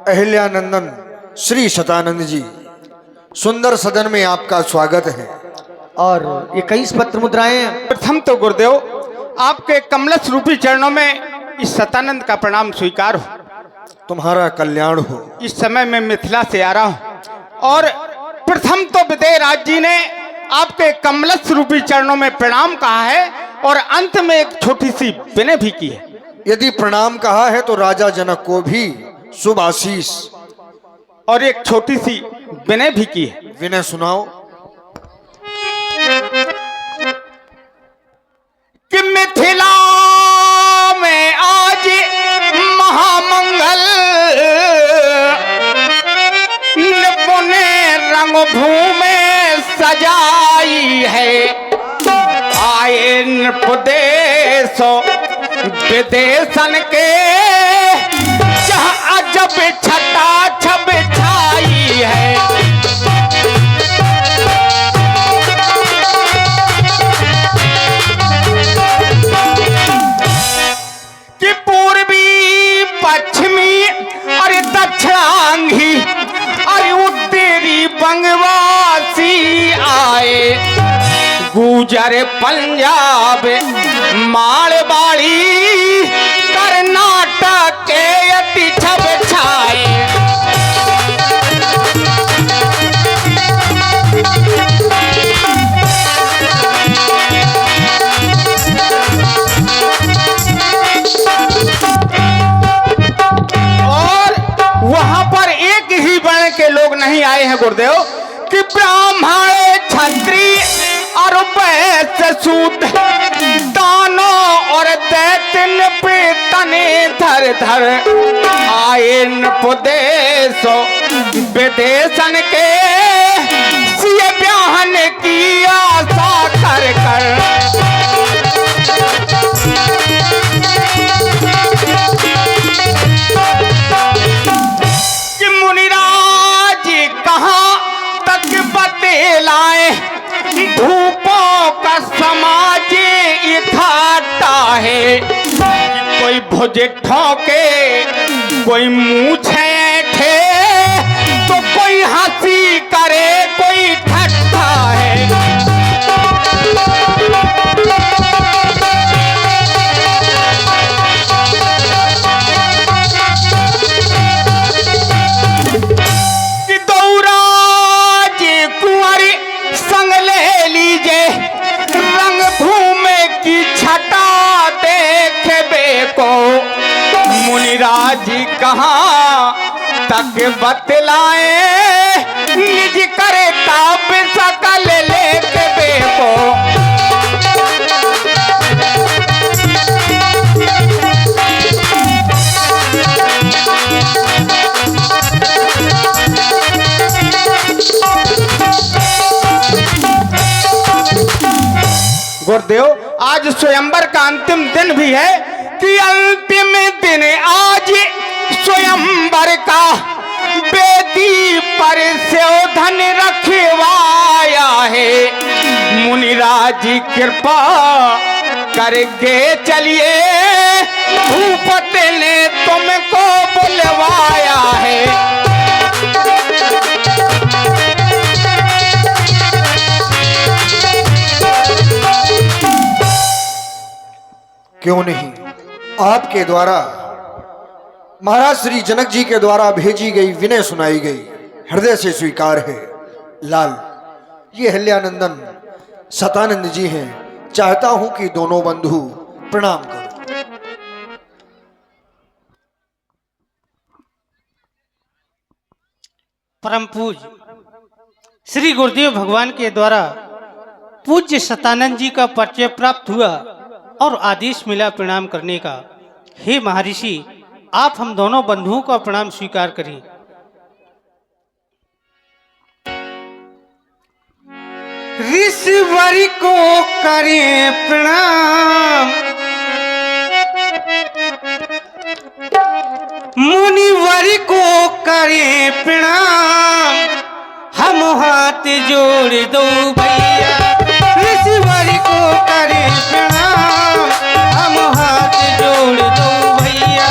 अहिल्यानंदन श्री शतानंद जी, सुंदर सदन में आपका स्वागत है। और 21 पत्र मुद्राएं। प्रथम तो गुरुदेव आपके कमलस रूपी चरणों में इस शतानंद का प्रणाम स्वीकार हो। तुम्हारा कल्याण हो। इस समय मैं मिथिला से आ रहा हूँ और प्रथम तो विदेहराज जी ने आपके कमलस रूपी चरणों में प्रणाम कहा है और अंत में एक छोटी सी विनय भी की है। यदि प्रणाम कहा है तो राजा जनक को भी शुभ आशीष और एक छोटी सी विनय भी की है। विनय सुनाओ। कि मिथिला में आज महामंगल निपुणे रंग भूमि सजाई है। आए नृपदेश विदेशन के जहाँ अजब छटा छब छाई है। कि पूर्वी पश्चिमी अरे दक्षिणांगी अरे उत्तरी बंगवासी आए। गुजर पंजाब मारवाड़ी कर्नाटक के अति छब छाए। और वहां पर एक ही वर्ण के लोग नहीं आए हैं गुरुदेव कि ब्राह्मण क्षत्रिय और वैश्य शूद्र दानों और दैत्य पे तने धर धर आए नृपदेश विदेशन के सिए ब्याहन की आशा कर कर। कि मुनिराज कहाँ तक बतलाए धूपों का समाज इकट्ठा है। कोई भुज ठोके कोई मुँह छेठे तो कोई हंसी करे कोई ठट्ठा है। कि दौराज कुंवरी संग ले लीजे रंग भूमि की छटा देखबे को। मुनिराज कहाँ तक बतलाए निज करे ताप सकल लेखबे को। गुरुदेव आज स्वयंवर का अंतिम दिन भी है कि अंतिम दिन आज स्वयंवर का बेदी पर सेवधन रखवाया है। मुनिराज कृपा करके चलिए भूपति ने तुमको बुलवाया है। क्यों नहीं, आपके द्वारा महाराज श्री जनक जी के द्वारा भेजी गई विनय सुनाई गई, हृदय से स्वीकार है। लाल, ये अहिल्यानंदन शतानंद जी हैं। चाहता हूं कि दोनों बंधु प्रणाम करो। परम पूज्य श्री गुरुदेव भगवान के द्वारा पूज्य शतानंद जी का परिचय प्राप्त हुआ और आदेश मिला प्रणाम करने का। हे महर्षि, आप हम दोनों बंधुओं का प्रणाम स्वीकार करें। ऋषिवर को करें प्रणाम, मुनिवर को करें प्रणाम, हम हाथ जोड़ दो भैया। ऋषिवर को करें प्रणाम, हम हाथ जोड़ दो भैया।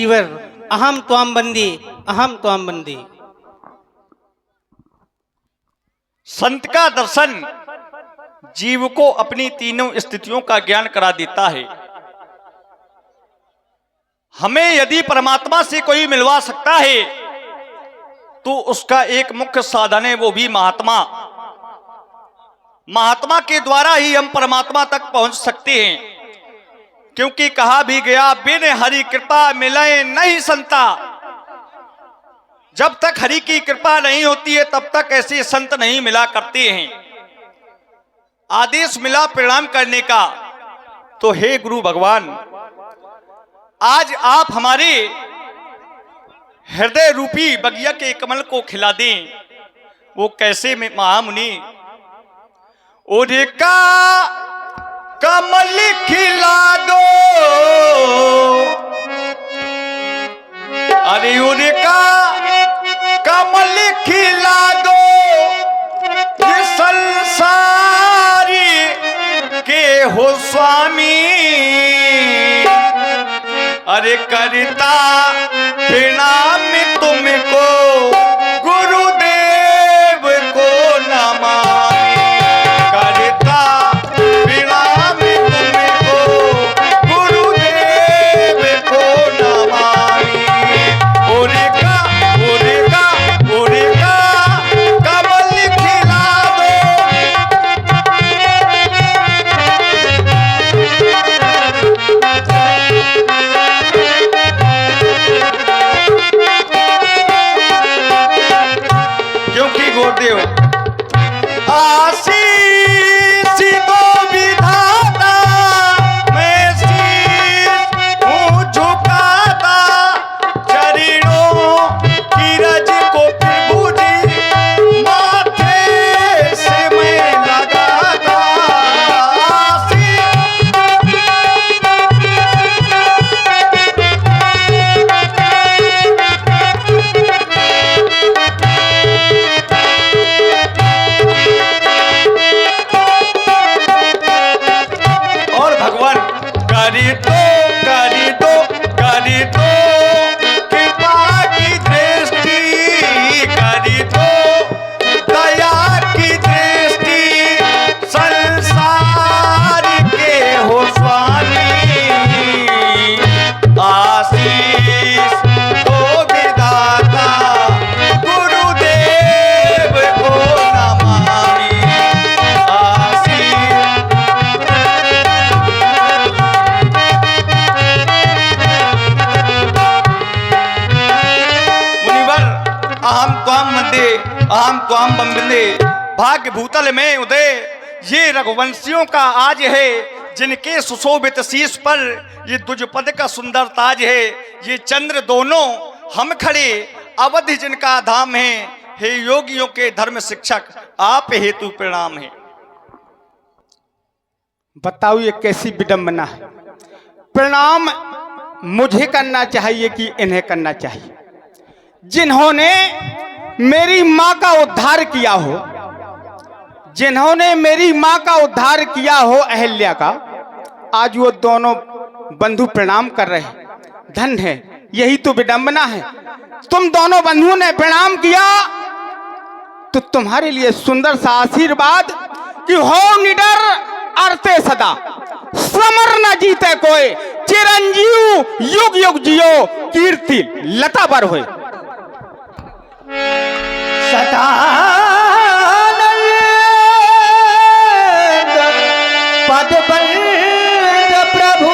ईश्वर अहम त्वाम बंदी अहम त्वाम बंदी। संत का दर्शन जीव को अपनी तीनों स्थितियों का ज्ञान करा देता है। हमें यदि परमात्मा से कोई मिलवा सकता है तो उसका एक मुख्य साधन है, वो भी महात्मा। महात्मा के द्वारा ही हम परमात्मा तक पहुंच सकते हैं, क्योंकि कहा भी गया बिन हरि कृपा मिले नहीं संता। जब तक हरि की कृपा नहीं होती है तब तक ऐसे संत नहीं मिला करते हैं। आदेश मिला प्रणाम करने का, तो हे गुरु भगवान, आज आप हमारे हृदय रूपी बगिया के कमल को खिला दें। वो कैसे में महामुनि, उनका कमल खिला दो, अरे उनका कमल खिला दो, ये संसारी के हो स्वामी। अरे करता प्रणाम तुमको गुरुदेव को नमामि। करता प्रणाम तुमको गुरुदेव को नमामि। उनका उनका उनका कमल खिला दो। क्योंकि गुरुदेव आशीष दो विधाता, मैं शीश हूँ झुकाता, चरणों की रज को प्रभु जी माथे से मैं लगाता। और भगवान करी दो कृपा की दृष्टि, करी दो दया की दृष्टि, संसार के हो स्वामी। आशीष को विधाता गुरुदेव को नमामि। आशीष मुनिवर अहम त्वाम वंदे। भाग्य भूतल में उदय, ये रघुवंशियों का आज है, जिनके सुशोभित शीश पर ये दुजपद का सुंदर ताज है। ये चंद्र दोनों हम खड़े, अवधि जिनका धाम है। हे योगियों के धर्म शिक्षक, आप हेतु प्रणाम है। बताओ ये कैसी विडंबना है। प्रणाम मुझे करना चाहिए कि इन्हें करना चाहिए, जिन्होंने मेरी माँ का उद्धार किया हो, जिन्होंने मेरी माँ का उद्धार किया हो अहल्या का। आज वो दोनों बंधु प्रणाम कर रहे हैं। धन्य है, यही तो विडंबना है। तुम दोनों बंधुओं ने प्रणाम किया तो तुम्हारे लिए सुंदर सा आशीर्वाद कि हो निडर अरते सदा, समर न जीते कोई, चिरंजीव युग युग जियो, कीर्ति लता पर होए। पद बंद प्रभु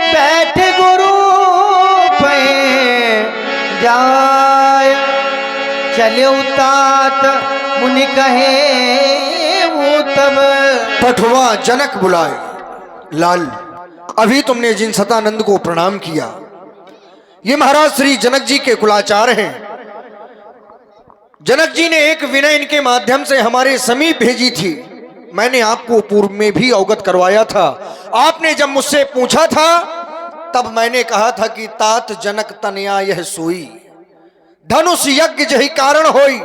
बैठ गुरु पे जाय, चले उतात मुनि कहे वो तब। पठवा जनक बुलाए। लाल, अभी तुमने जिन सतानंद को प्रणाम किया, ये महाराज श्री जनक जी के कुलाचार हैं। जनक जी ने एक विनय इनके माध्यम से हमारे समीप भेजी थी। मैंने आपको पूर्व में भी अवगत करवाया था। आपने जब मुझसे पूछा था तब मैंने कहा था कि तात जनक तनया यह सोई, धनुष यज्ञ जही कारण होई।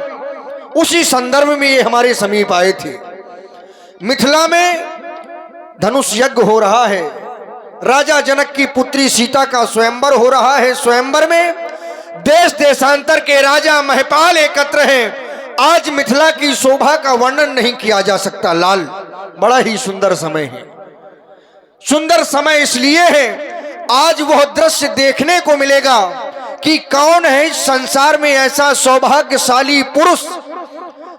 उसी संदर्भ में ये हमारे समीप आए थे। मिथिला में धनुष यज्ञ हो रहा है, राजा जनक की पुत्री सीता का स्वयंवर हो रहा है। स्वयंवर में देश देशांतर के राजा महपाल एकत्र हैं। आज मिथिला की शोभा का वर्णन नहीं किया जा सकता लाल, बड़ा ही सुंदर समय है। सुंदर समय इसलिए है, आज वह दृश्य देखने को मिलेगा कि कौन है इस संसार में ऐसा सौभाग्यशाली पुरुष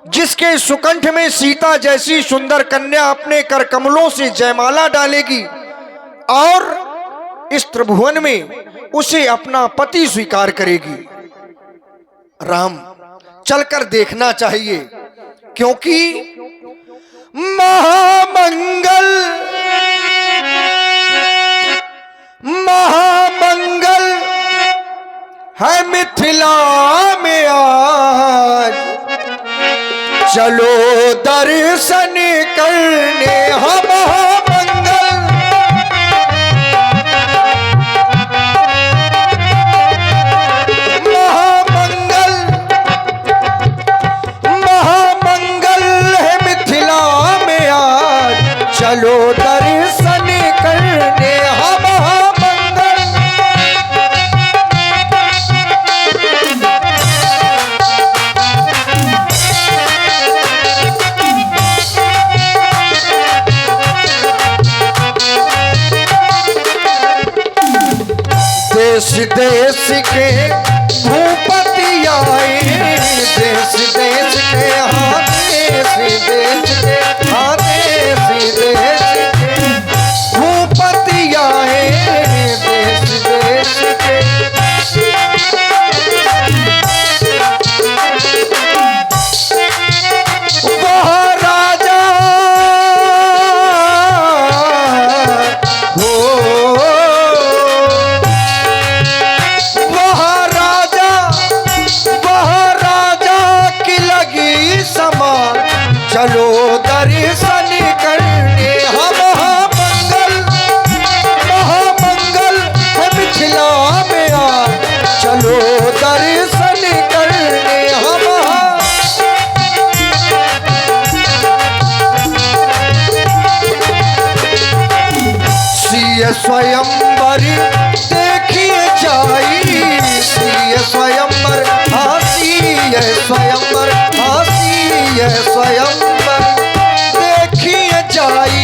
जिसके सुकंठ में सीता जैसी सुंदर कन्या अपने कर कमलों से जयमाला डालेगी और इस त्रिभुवन में उसे अपना पति स्वीकार करेगी। राम, चलकर देखना चाहिए, क्योंकि महामंगल महामंगल है मिथिला में आज, चलो दर्शन करने हम महामंगल। महामंगल महामंगल है मिथिला में आज, चलो दर्शन करने हम महामंगल। देश देश के भूपति आए, देश देश के हाँ देश देश के हाँ देश देश के भूपति आए, देश देश के। वह राजा हो, चलो दर्शन करने हम महामंगल। महामंगल है मिथिला में आज, चलो दर्शन करने हम सिय स्वयंवर देखिए जाई, सिय स्वयंवर हासिय स्वयंवर हासिय स्वयंवर देखिए जाई,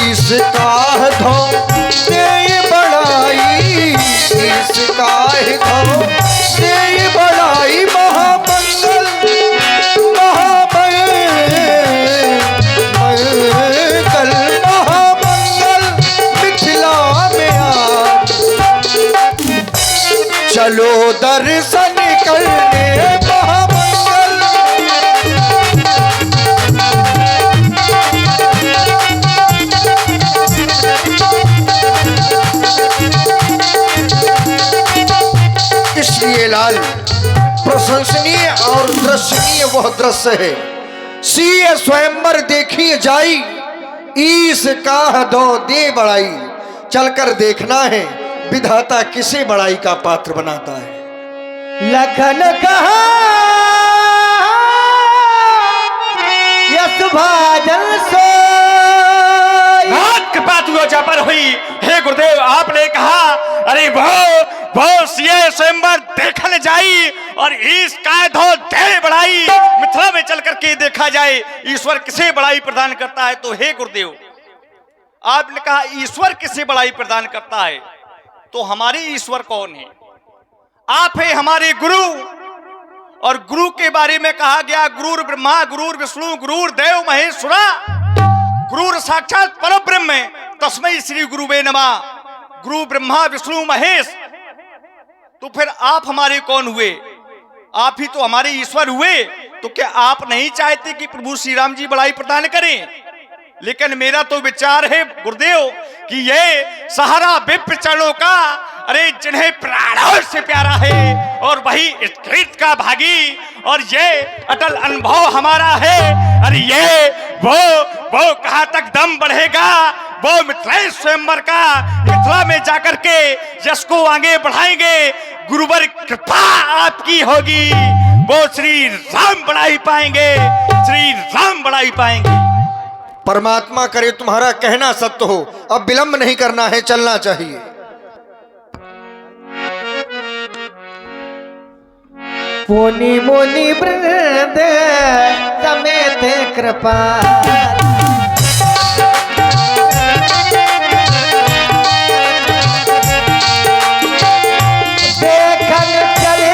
इसका धो दे बड़ाई, इसका धो दे बड़ाई। महामंगल महामंगल महामंगल मिथिला में आज, चलो दर्शन करने महामंगल। इसलिए लाल, प्रशंसनीय और दर्शनीय वह दृश्य है। सीय स्वयंवर देखिए जाई, ईस का दो दे बड़ाई। चलकर देखना है विधाता किसे बड़ाई का पात्र बनाता है। लखन कहा यश भाजन सो बहुत कृपा तुझो पर हुई। हे गुरुदेव, आपने कहा अरे वो सिए स्वयंवर देखने जाई और इस काय धो दे बड़ाई। मिथिला में चल करके देखा जाए ईश्वर किसे बड़ाई प्रदान करता है। तो हे गुरुदेव, आपने कहा ईश्वर किसे बड़ाई प्रदान करता है, तो हमारे ईश्वर कौन है? आप है हमारे गुरु। और गुरु के बारे में कहा गया गुरुर ब्रह्मा गुरुर विष्णु गुरुर देव महेश्वरा, गुरुर साक्षात परब्रह्म तस्मै श्री गुरुवे नमः। गुरु ब्रह्मा विष्णु महेश, तो फिर आप हमारे कौन हुए? आप ही तो हमारे ईश्वर हुए। तो क्या आप नहीं चाहते कि प्रभु श्री राम जी बड़ाई प्रदान करें? लेकिन मेरा तो विचार है गुरुदेव कि ये सहारा विप्र चरणों का, अरे जिन्हें प्राणों से प्यारा है और वही इस कृत का भागी, और ये अटल अनुभव हमारा है। अरे ये वो कहाँ तक दम बढ़ेगा, वो मिथिला स्वयंवर का मिथिला में जाकर के यश को आगे बढ़ाएंगे। गुरुवर कृपा आपकी होगी, वो श्री राम बढ़ाई पाएंगे, श्री राम बढ़ाई पाएंगे। परमात्मा करे तुम्हारा कहना सत्य हो, अब विलंब नहीं करना है, चलना चाहिए। पुनि मुनि वृंद समेत कृपा देखन चले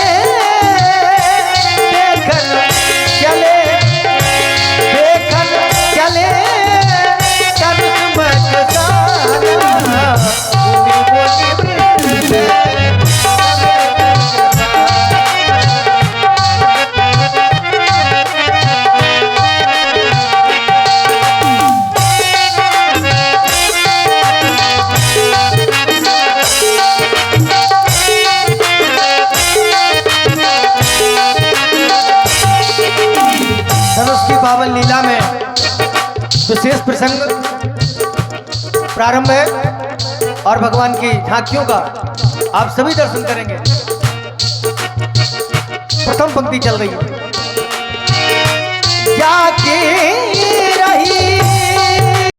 तनुष्मत सारा पुनि मुनि वृंद धनुष की पावन लीला में विशेष प्रसंग प्रारंभ है और भगवान की झांकियों का आप सभी दर्शन करेंगे। प्रथम पंक्ति चल रही है। जाके रही